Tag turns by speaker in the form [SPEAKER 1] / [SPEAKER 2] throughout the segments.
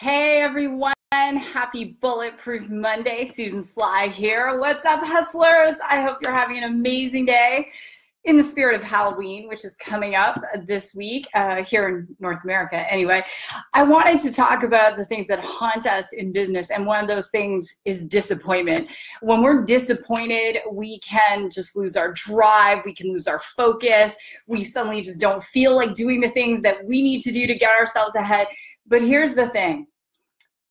[SPEAKER 1] Hey everyone, happy Bulletproof Monday. Susan Sly here. What's up, hustlers? I hope you're having an amazing day in the spirit of Halloween, which is coming up this week here in North America. Anyway, I wanted to talk about the things that haunt us in business, and one of those things is disappointment. When we're disappointed, we can just lose our drive, we can lose our focus, we suddenly just don't feel like doing the things that we need to do to get ourselves ahead. But here's the thing.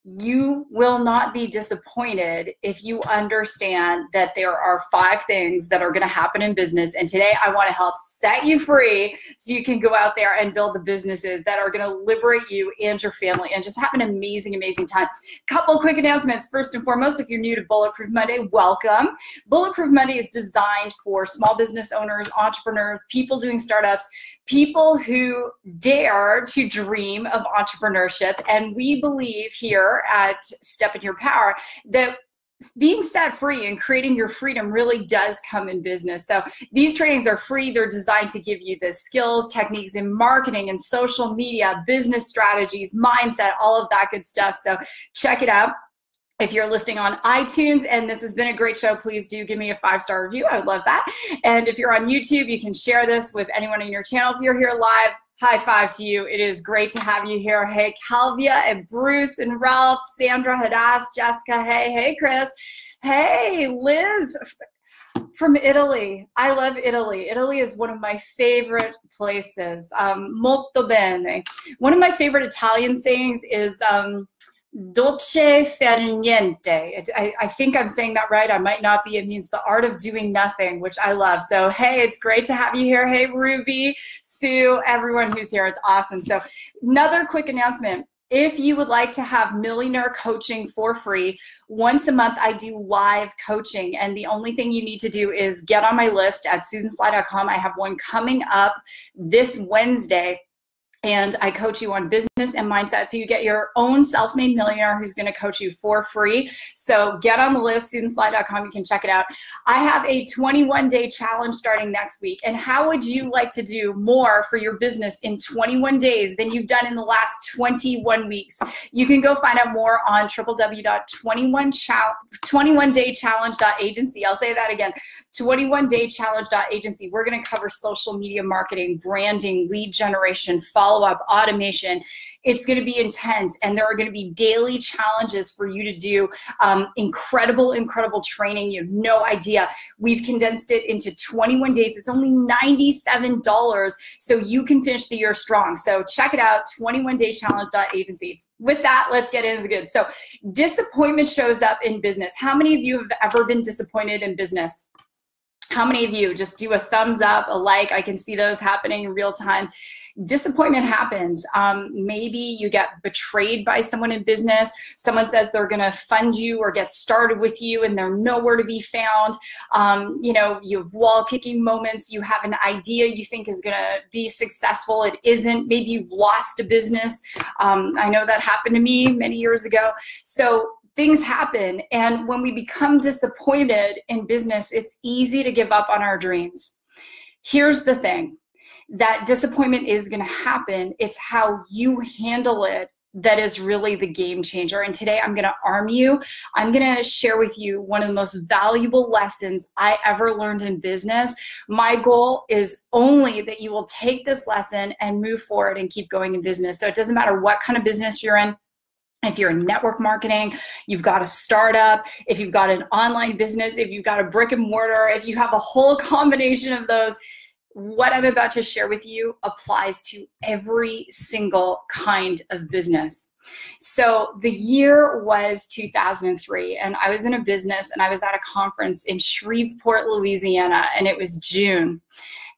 [SPEAKER 1] You will not be disappointed if you understand that there are 5 things that are going to happen in business. And today I want to help set you free so you can go out there and build the businesses that are going to liberate you and your family and just have an amazing, amazing time. Couple quick announcements. First and foremost, if you're new to Bulletproof Monday, welcome. Bulletproof Monday is designed for small business owners, entrepreneurs, people doing startups, people who dare to dream of entrepreneurship. And we believe here at Step in Your Power that being set free and creating your freedom really does come in business. So these trainings are free. They're designed to give you the skills, techniques in marketing and social media, business strategies, mindset, all of that good stuff. So check it out. If you're listening on iTunes and this has been a great show, please do give me a 5-star review. I would love that. And if you're on YouTube, you can share this with anyone in your channel. If you're here live, high five to you. It is great to have you here. Hey, Calvia and Bruce and Ralph, Sandra had asked, Jessica, hey, Chris. Hey, Liz from Italy. I love Italy. Italy is one of my favorite places. Molto bene. One of my favorite Italian sayings is, dolce far niente. I think I'm saying that right. I might not be. It means the art of doing nothing, which I love. So, hey, it's great to have you here. Hey, Ruby, Sue, everyone who's here. It's awesome. So another quick announcement. If you would like to have millionaire coaching for free, once a month I do live coaching, and the only thing you need to do is get on my list at susansly.com. I have one coming up this Wednesday. And I coach you on business and mindset. So you get your own self-made millionaire who's going to coach you for free. So get on the list, susansly.com. You can check it out. I have a 21-day challenge starting next week. And how would you like to do more for your business in 21 days than you've done in the last 21 weeks? You can go find out more on www.21daychallenge.agency. I'll say that again, 21daychallenge.agency. We're going to cover social media marketing, branding, lead generation, follow-up, automation. It's going to be intense, and there are going to be daily challenges for you to do. Incredible training. You have no idea. We've condensed it into 21 days. It's only $97, so you can finish the year strong. So check it out, 21daychallenge.agency. With that, let's get into the good. So disappointment shows up in business. How many of you have ever been disappointed in business? How many of you just do a thumbs up, a like? I can see those happening in real time. Disappointment happens. Maybe you get betrayed by someone in business. Someone says they're going to fund you or get started with you, and they're nowhere to be found. You know, you have wall kicking moments. You have an idea you think is going to be successful. It isn't. Maybe you've lost a business. I know that happened to me many years ago. So things happen, and when we become disappointed in business, it's easy to give up on our dreams. Here's the thing, that disappointment is going to happen. It's how you handle it that is really the game changer. And today I'm going to arm you. I'm going to share with you one of the most valuable lessons I ever learned in business. My goal is only that you will take this lesson and move forward and keep going in business. So it doesn't matter what kind of business you're in. If you're in network marketing, you've got a startup, if you've got an online business, if you've got a brick and mortar, if you have a whole combination of those, what I'm about to share with you applies to every single kind of business. So the year was 2003, and I was in a business, and I was at a conference in Shreveport, Louisiana, and it was June.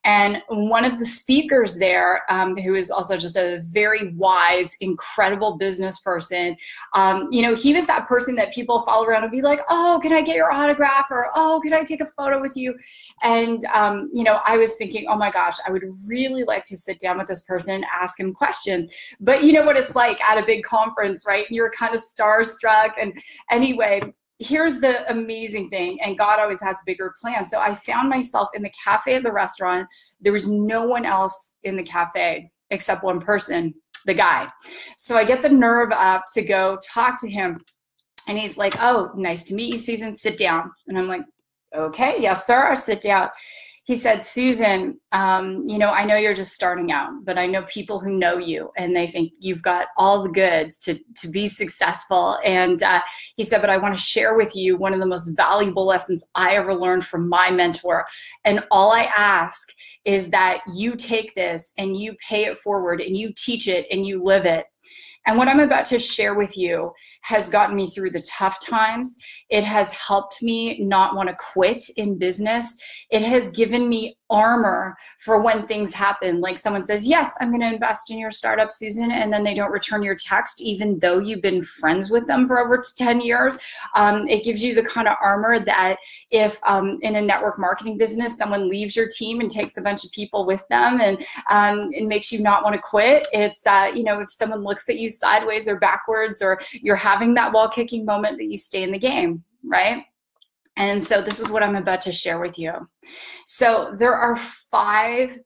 [SPEAKER 1] And one of the speakers there, who is also just a very wise, incredible business person, you know, he was that person that people follow around and be like, oh, can I get your autograph? Or, oh, can I take a photo with you? And, you know, I was thinking, oh my gosh, I would really like to sit down with this person and ask him questions. But you know what it's like at a big conference, right? You're kind of starstruck. And anyway, here's the amazing thing, and God always has bigger plans. So I found myself in the cafe of the restaurant. There was no one else in the cafe except one person, the guy. So I get the nerve up to go talk to him. And he's like, oh, nice to meet you, Susan. Sit down. And I'm like, okay, yes, sir. I'll sit down. He said, Susan, you know, I know you're just starting out, but I know people who know you and they think you've got all the goods to be successful. And he said, but I want to share with you one of the most valuable lessons I ever learned from my mentor. And all I ask is that you take this and you pay it forward and you teach it and you live it. And what I'm about to share with you has gotten me through the tough times. It has helped me not want to quit in business. It has given me armor for when things happen. Like someone says, yes, I'm going to invest in your startup, Susan, and then they don't return your text, even though you've been friends with them for over 10 years. It gives you the kind of armor that if in a network marketing business, someone leaves your team and takes a bunch of people with them, and it makes you not want to quit. It's, you know, if someone looks at you sideways or backwards, or you're having that wall kicking moment, that you stay in the game, right? And so this is what I'm about to share with you. So there are 5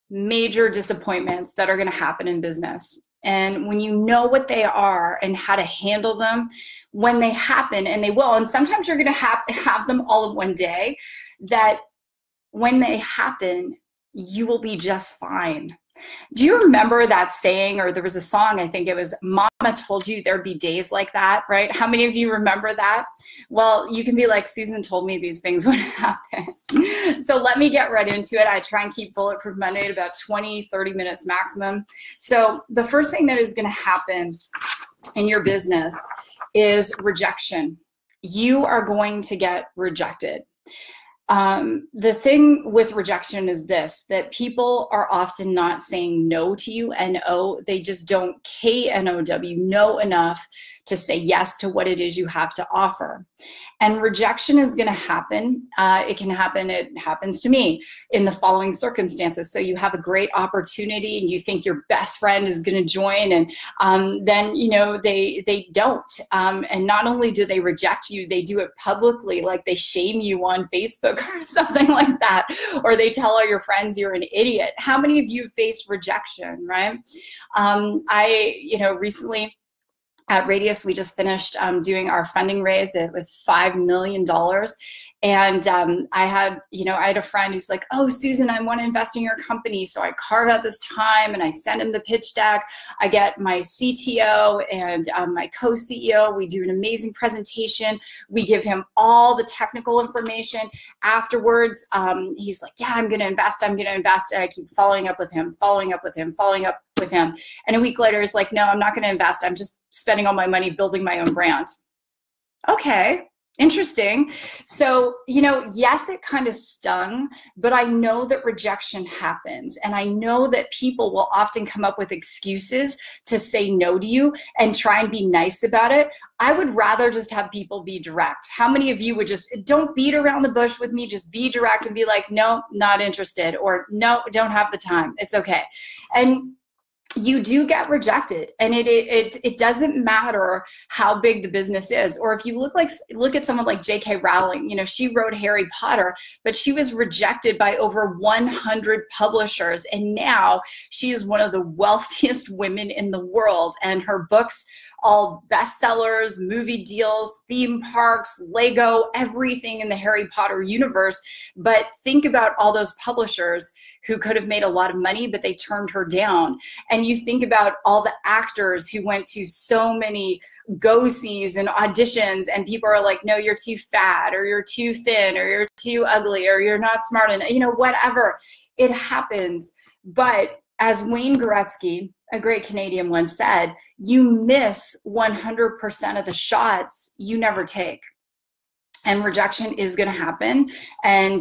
[SPEAKER 1] major disappointments that are going to happen in business. And when you know what they are and how to handle them, when they happen, and they will, and sometimes you're going to have them all in one day, that when they happen, you will be just fine. Do you remember that saying, or there was a song, I think it was, Mama told you there'd be days like that, right? How many of you remember that? Well, you can be like, Susan told me these things would happen. So let me get right into it. I try and keep Bulletproof Monday at about 20, 30 minutes maximum. So the first thing that is going to happen in your business is rejection. You are going to get rejected. The thing with rejection is this, that people are often not saying no to you, N-O, they just don't, K-N-O-W, know enough to say yes to what it is you have to offer. And rejection is going to happen. It can happen, it happens to me in the following circumstances. So you have a great opportunity and you think your best friend is going to join, and then, you know, they don't. And not only do they reject you, they do it publicly, like they shame you on Facebook or something like that, or they tell all your friends you're an idiot. How many of you faced rejection, right? You know, recently at Radius, we just finished doing our funding raise. It was $5 million. And I had a friend who's like, oh, Susan, I want to invest in your company. So I carve out this time and I send him the pitch deck. I get my CTO and my co-CEO. We do an amazing presentation. We give him all the technical information. Afterwards, he's like, yeah, I'm going to invest. I'm going to invest. And I keep following up with him, following up with him, following up with him. And a week later, he's like, no, I'm not going to invest. I'm just spending all my money building my own brand. Okay. Interesting. So, you know, yes, it kind of stung, but I know that rejection happens. And I know that people will often come up with excuses to say no to you and try and be nice about it. I would rather just have people be direct. How many of you would just, don't beat around the bush with me, just be direct and be like, no, not interested, or no, don't have the time. It's okay. And you do get rejected, and it doesn't matter how big the business is. Or if you look at someone like J.K. Rowling, you know, she wrote Harry Potter, but she was rejected by over 100 publishers, and now she is one of the wealthiest women in the world, and her books, all bestsellers, movie deals, theme parks, Lego, everything in the Harry Potter universe. But think about all those publishers who could have made a lot of money, but they turned her down. And you think about all the actors who went to so many go-sees and auditions, and people are like, no, you're too fat, or you're too thin, or you're too ugly, or you're not smart enough, you know, whatever. It happens. But as Wayne Gretzky, a great Canadian, once said, you miss 100% of the shots you never take. And rejection is going to happen. And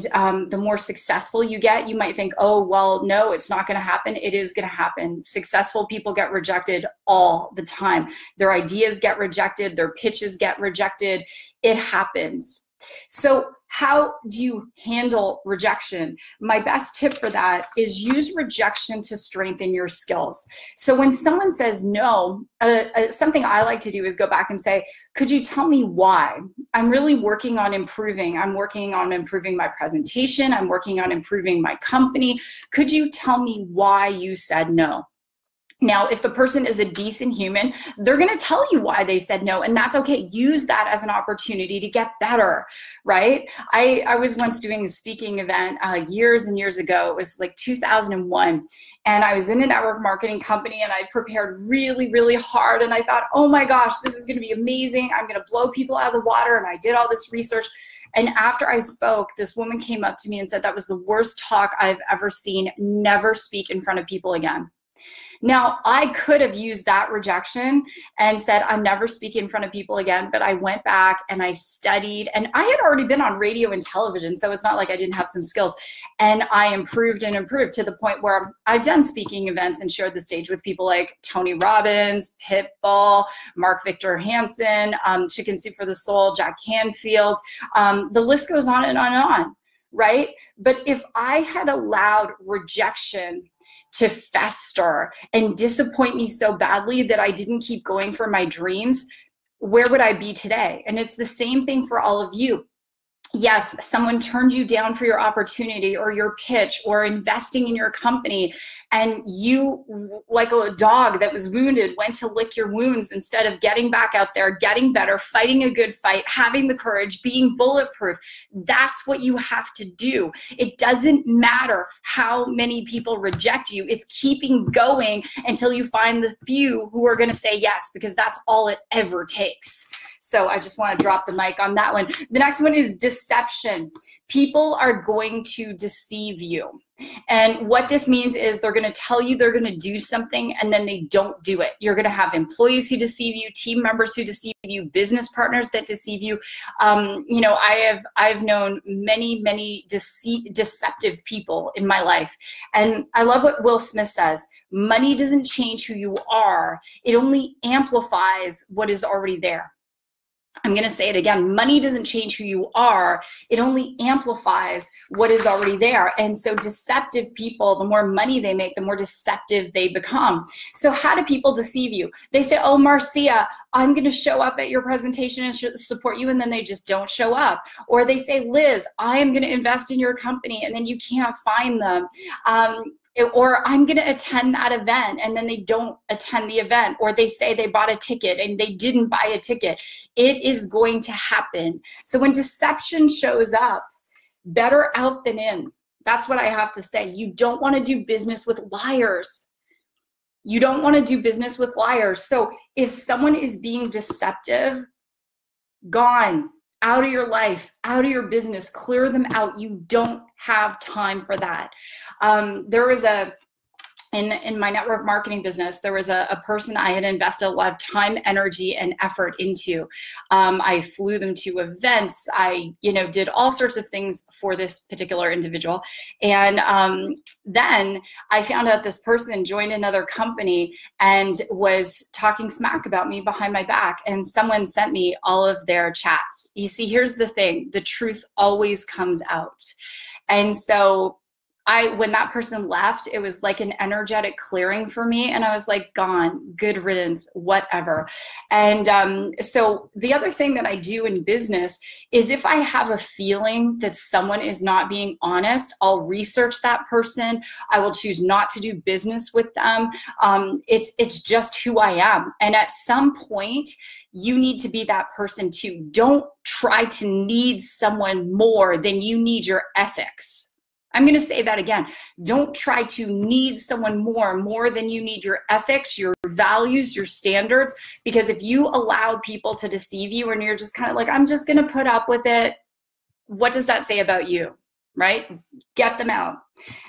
[SPEAKER 1] the more successful you get, you might think, oh, well, no, it's not going to happen. It is going to happen. Successful people get rejected all the time. Their ideas get rejected. Their pitches get rejected. It happens. So how do you handle rejection? My best tip for that is use rejection to strengthen your skills. So when someone says no, something I like to do is go back and say, could you tell me why? I'm really working on improving. I'm working on improving my presentation. I'm working on improving my company. Could you tell me why you said no? Now, if the person is a decent human, they're going to tell you why they said no, and that's okay. Use that as an opportunity to get better, right? I was once doing a speaking event years and years ago. It was like 2001, and I was in a network marketing company, and I prepared really, really hard, and I thought, oh my gosh, this is going to be amazing. I'm going to blow people out of the water, and I did all this research. And after I spoke, this woman came up to me and said, that was the worst talk I've ever seen. Never speak in front of people again. Now, I could have used that rejection and said, I'm never speaking in front of people again, but I went back and I studied, and I had already been on radio and television, so it's not like I didn't have some skills, and I improved and improved to the point where I've done speaking events and shared the stage with people like Tony Robbins, Pitbull, Mark Victor Hansen, Chicken Soup for the Soul, Jack Canfield. The list goes on and on and on, right? But if I had allowed rejection to fester and disappoint me so badly that I didn't keep going for my dreams, where would I be today? And it's the same thing for all of you. Yes, someone turned you down for your opportunity or your pitch or investing in your company, and you, like a dog that was wounded, went to lick your wounds instead of getting back out there, getting better, fighting a good fight, having the courage, being bulletproof. That's what you have to do. It doesn't matter how many people reject you. It's keeping going until you find the few who are going to say yes, because that's all it ever takes. So I just want to drop the mic on that one. The next one is deception. People are going to deceive you. And what this means is they're going to tell you they're going to do something and then they don't do it. You're going to have employees who deceive you, team members who deceive you, business partners that deceive you. You know, I've known many deceptive people in my life. And I love what Will Smith says, money doesn't change who you are. It only amplifies what is already there. I'm going to say it again. Money doesn't change who you are. It only amplifies what is already there. And so deceptive people, the more money they make, the more deceptive they become. So how do people deceive you? They say, oh, Marcia, I'm going to show up at your presentation and support you. And then they just don't show up. Or they say, Liz, I am going to invest in your company. And then you can't find them. Or I'm going to attend that event, and then they don't attend the event. Or they say they bought a ticket and they didn't buy a ticket. It is going to happen. So when deception shows up, better out than in. That's what I have to say. You don't want to do business with liars. You don't want to do business with liars. So if someone is being deceptive, gone. Out of your life, out of your business, clear them out. You don't have time for that. There was in my network marketing business, there was a person I had invested a lot of time, energy, and effort into. I flew them to events. I, did all sorts of things for this particular individual. And then I found out this person joined another company and was talking smack about me behind my back. And someone sent me all of their chats. You see, here's the thing. The truth always comes out. And so when that person left, it was like an energetic clearing for me. And I was like, gone, good riddance, whatever. And so the other thing that I do in business is if I have a feeling that someone is not being honest, I'll research that person. I will choose not to do business with them. It's just who I am. And at some point, you need to be that person too. Don't try to need someone more than you need your ethics. I'm going to say that again. Don't try to need someone more than you need your ethics, your values, your standards. Because if you allow people to deceive you and you're just kind of like, I'm just going to put up with it, what does that say about you? Right? Get them out.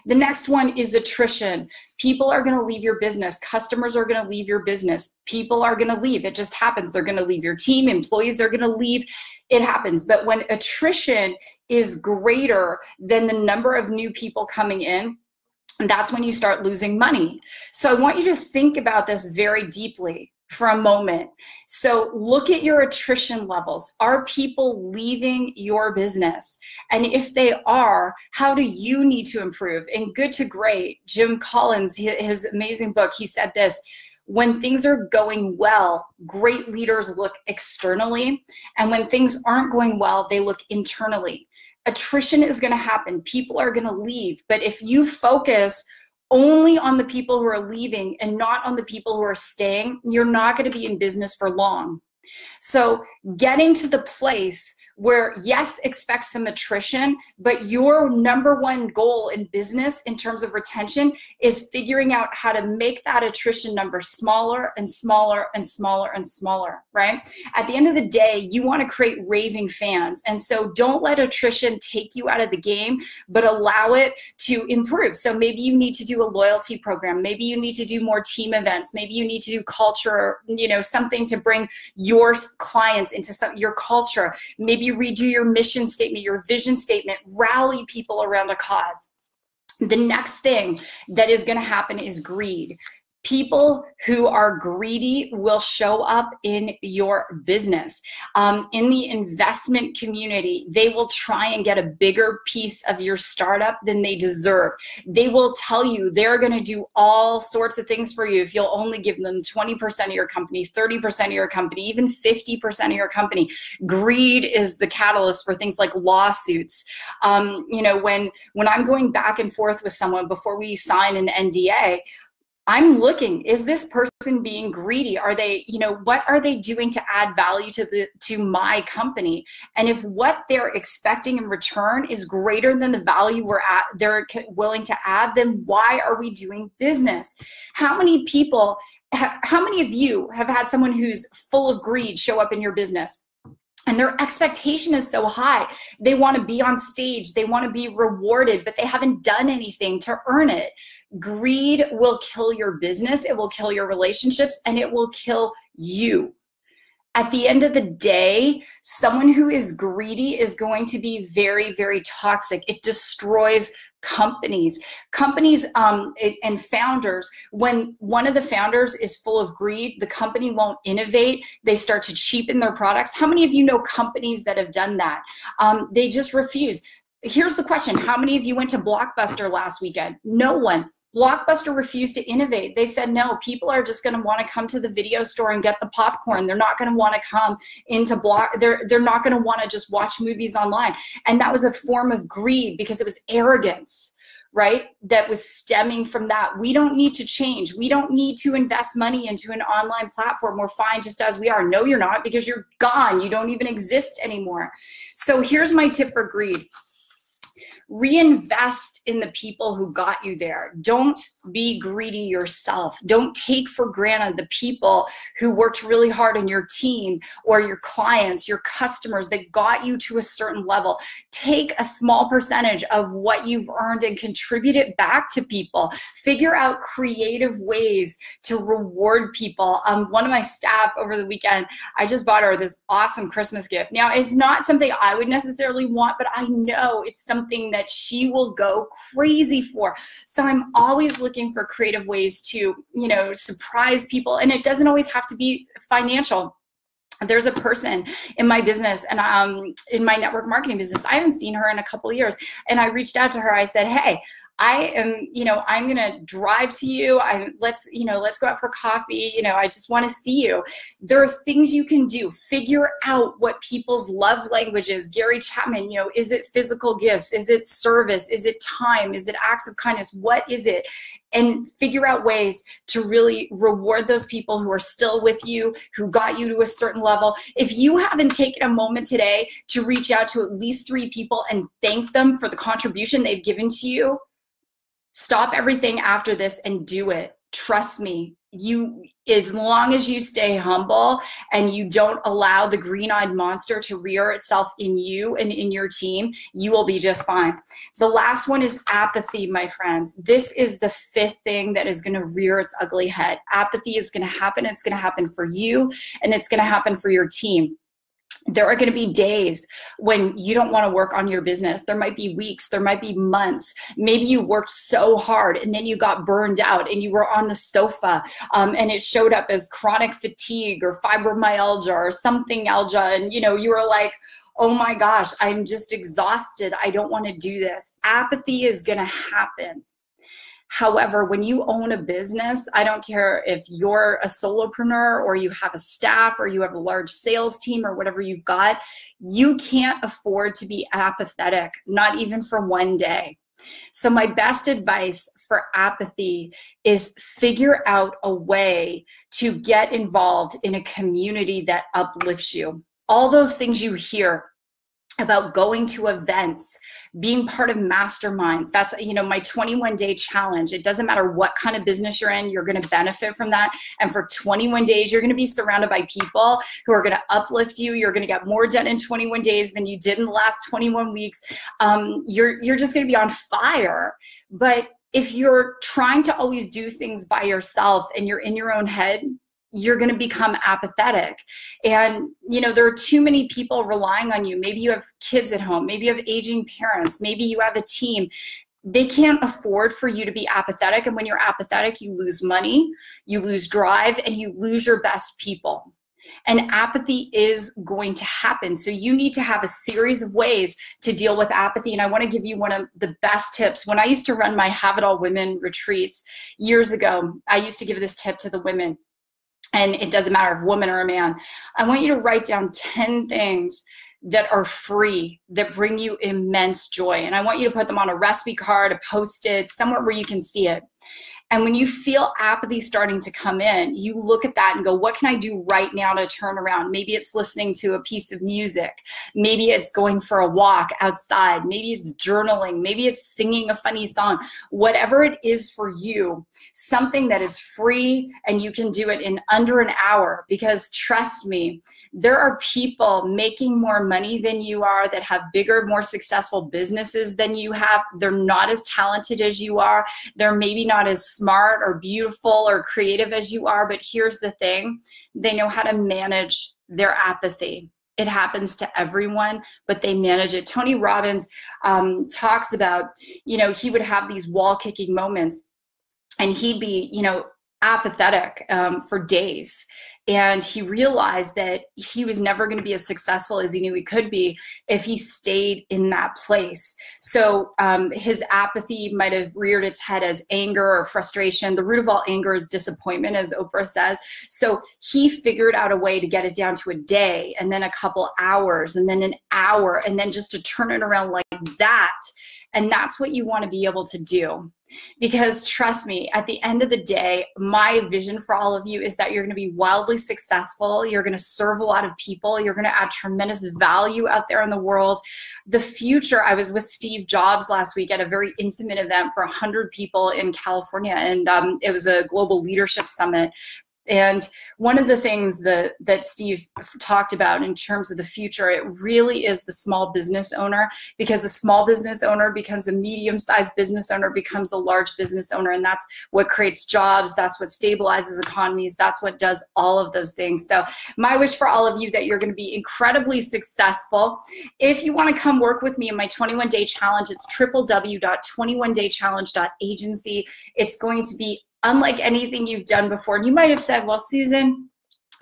[SPEAKER 1] The next one is attrition. People are going to leave your business. Customers are going to leave your business. People are going to leave. It just happens. They're going to leave your team. Employees are going to leave. It happens. But when attrition is greater than the number of new people coming in, that's when you start losing money. So I want you to think about this very deeply. for a moment. So look at your attrition levels. Are people leaving your business? And if they are, how do you need to improve? In Good to Great, Jim Collins, his amazing book, he said this: when things are going well, great leaders look externally. And when things aren't going well, they look internally. Attrition is going to happen. People are going to leave. But if you focus only on the people who are leaving and not on the people who are staying, you're not going to be in business for long. So getting to the place where, yes, expect some attrition, but your number one goal in business in terms of retention is figuring out how to make that attrition number smaller and smaller and smaller and smaller, right? At the end of the day, you want to create raving fans. And so don't let attrition take you out of the game, but allow it to improve. So maybe you need to do a loyalty program. Maybe you need to do more team events. Maybe you need to do culture, something to bring your clients into your culture. Maybe redo your mission statement, your vision statement, rally people around a cause. The next thing that is going to happen is greed. People who are greedy will show up in your business. In the investment community, they will try and get a bigger piece of your startup than they deserve. They will tell you they're going to do all sorts of things for you if you'll only give them 20% of your company, 30% of your company, even 50% of your company. Greed is the catalyst for things like lawsuits. When I'm going back and forth with someone before we sign an NDA, I'm looking, is this person being greedy? Are they, what are they doing to add value to my company? And if what they're expecting in return is greater than the value they're willing to add, then why are we doing business? How many of you have had someone who's full of greed show up in your business? And their expectation is so high. They want to be on stage. They want to be rewarded, but they haven't done anything to earn it. Greed will kill your business. It will kill your relationships, and it will kill you. At the end of the day, someone who is greedy is going to be very, very toxic. It destroys companies. Companies and founders, when one of the founders is full of greed, the company won't innovate. They start to cheapen their products. How many of you know companies that have done that? They just refuse. Here's the question. How many of you went to Blockbuster last weekend? No one. Blockbuster refused to innovate. They said, no, people are just going to want to come to the video store and get the popcorn. They're not going to want to come into they're not going to want to just watch movies online. And that was a form of greed because it was arrogance, right? That was stemming from that. We don't need to change. We don't need to invest money into an online platform. We're fine just as we are. No, you're not, because you're gone. You don't even exist anymore. So here's my tip for greed. Reinvest in the people who got you there. Don't be greedy yourself. Don't take for granted the people who worked really hard in your team or your clients, your customers that got you to a certain level. Take a small percentage of what you've earned and contribute it back to people. Figure out creative ways to reward people. One of my staff over the weekend, I just bought her this awesome Christmas gift. Now, it's not something I would necessarily want, but I know it's something that she will go crazy for. So I'm always looking for creative ways to, surprise people. And it doesn't always have to be financial. There's a person in my business and in my network marketing business, I haven't seen her in a couple of years. And I reached out to her. I said, hey, I'm going to drive to you. Let's go out for coffee. I just want to see you. There are things you can do. Figure out what people's love language is. Gary Chapman, is it physical gifts? Is it service? Is it time? Is it acts of kindness? What is it? And figure out ways to really reward those people who are still with you, who got you to a certain level. If you haven't taken a moment today to reach out to at least 3 people and thank them for the contribution they've given to you, stop everything after this and do it. Trust me, as long as you stay humble and you don't allow the green-eyed monster to rear itself in you and in your team, you will be just fine. The last one is apathy, my friends. This is the 5th thing that is going to rear its ugly head. Apathy is going to happen. It's going to happen for you, and it's going to happen for your team. There are going to be days when you don't want to work on your business. There might be weeks, there might be months. Maybe you worked so hard and then you got burned out and you were on the sofa, and it showed up as chronic fatigue or fibromyalgia or something algia. And you were like, oh my gosh, I'm just exhausted. I don't want to do this. Apathy is going to happen. However, when you own a business, I don't care if you're a solopreneur or you have a staff or you have a large sales team or whatever you've got, you can't afford to be apathetic, not even for one day. So my best advice for apathy is figure out a way to get involved in a community that uplifts you. All those things you hear about going to events, being part of masterminds. That's, my 21-day challenge. It doesn't matter what kind of business you're in, you're going to benefit from that. And for 21 days, you're going to be surrounded by people who are going to uplift you. You're going to get more done in 21 days than you did in the last 21 weeks. You're just going to be on fire. But if you're trying to always do things by yourself and you're in your own head, you're going to become apathetic. And, there are too many people relying on you. Maybe you have kids at home. Maybe you have aging parents. Maybe you have a team. They can't afford for you to be apathetic. And when you're apathetic, you lose money, you lose drive, and you lose your best people. And apathy is going to happen. So you need to have a series of ways to deal with apathy. And I want to give you one of the best tips. When I used to run my Have It All Women retreats years ago, I used to give this tip to the women. And it doesn't matter if a woman or a man. I want you to write down 10 things that are free, that bring you immense joy. And I want you to put them on a recipe card, a Post-it, somewhere where you can see it. And when you feel apathy starting to come in, you look at that and go, what can I do right now to turn around? Maybe it's listening to a piece of music. Maybe it's going for a walk outside. Maybe it's journaling. Maybe it's singing a funny song. Whatever it is for you, something that is free and you can do it in under an hour. Because trust me, there are people making more money than you are, that have bigger, more successful businesses than you have. They're not as talented as you are. They're maybe not as smart or beautiful or creative as you are, but here's the thing, they know how to manage their apathy. It happens to everyone, but they manage it. Tony Robbins talks about, he would have these wall-kicking moments and he'd be, apathetic for days. And he realized that he was never going to be as successful as he knew he could be if he stayed in that place. So his apathy might have reared its head as anger or frustration. The root of all anger is disappointment, as Oprah says. So he figured out a way to get it down to a day, and then a couple hours, and then an hour, and then just to turn it around like that. And that's what you want to be able to do. Because trust me, at the end of the day, my vision for all of you is that you're going to be wildly successful. You're going to serve a lot of people. You're going to add tremendous value out there in the world. The future, I was with Steve Jobs last week at a very intimate event for 100 people in California, and it was a global leadership summit. And one of the things that Steve talked about in terms of the future, it really is the small business owner, because a small business owner becomes a medium-sized business owner, becomes a large business owner, and that's what creates jobs, that's what stabilizes economies, that's what does all of those things. So my wish for all of you that you're going to be incredibly successful. If you want to come work with me in my 21-day challenge, it's www.21daychallenge.agency. It's going to be unlike anything you've done before. And you might have said, well, Susan,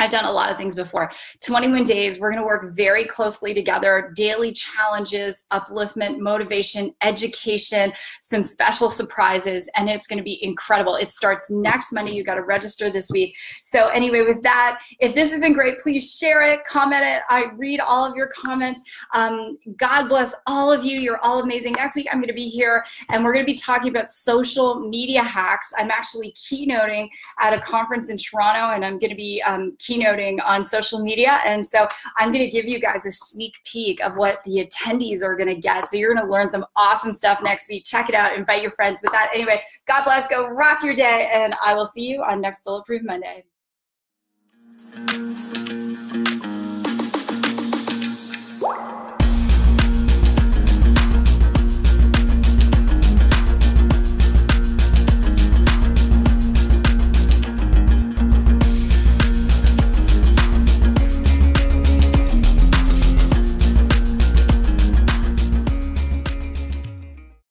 [SPEAKER 1] I've done a lot of things before. 21 days, we're going to work very closely together. Daily challenges, upliftment, motivation, education, some special surprises, and it's going to be incredible. It starts next Monday. You got to register this week. So anyway, with that, if this has been great, please share it, comment it. I read all of your comments. God bless all of you. You're all amazing. Next week, I'm going to be here, and we're going to be talking about social media hacks. I'm actually keynoting at a conference in Toronto, and I'm going to be keynoting on social media. And so I'm going to give you guys a sneak peek of what the attendees are going to get. So you're going to learn some awesome stuff next week. Check it out. Invite your friends. With that, anyway, God bless. Go rock your day. And I will see you on next Bulletproof Monday.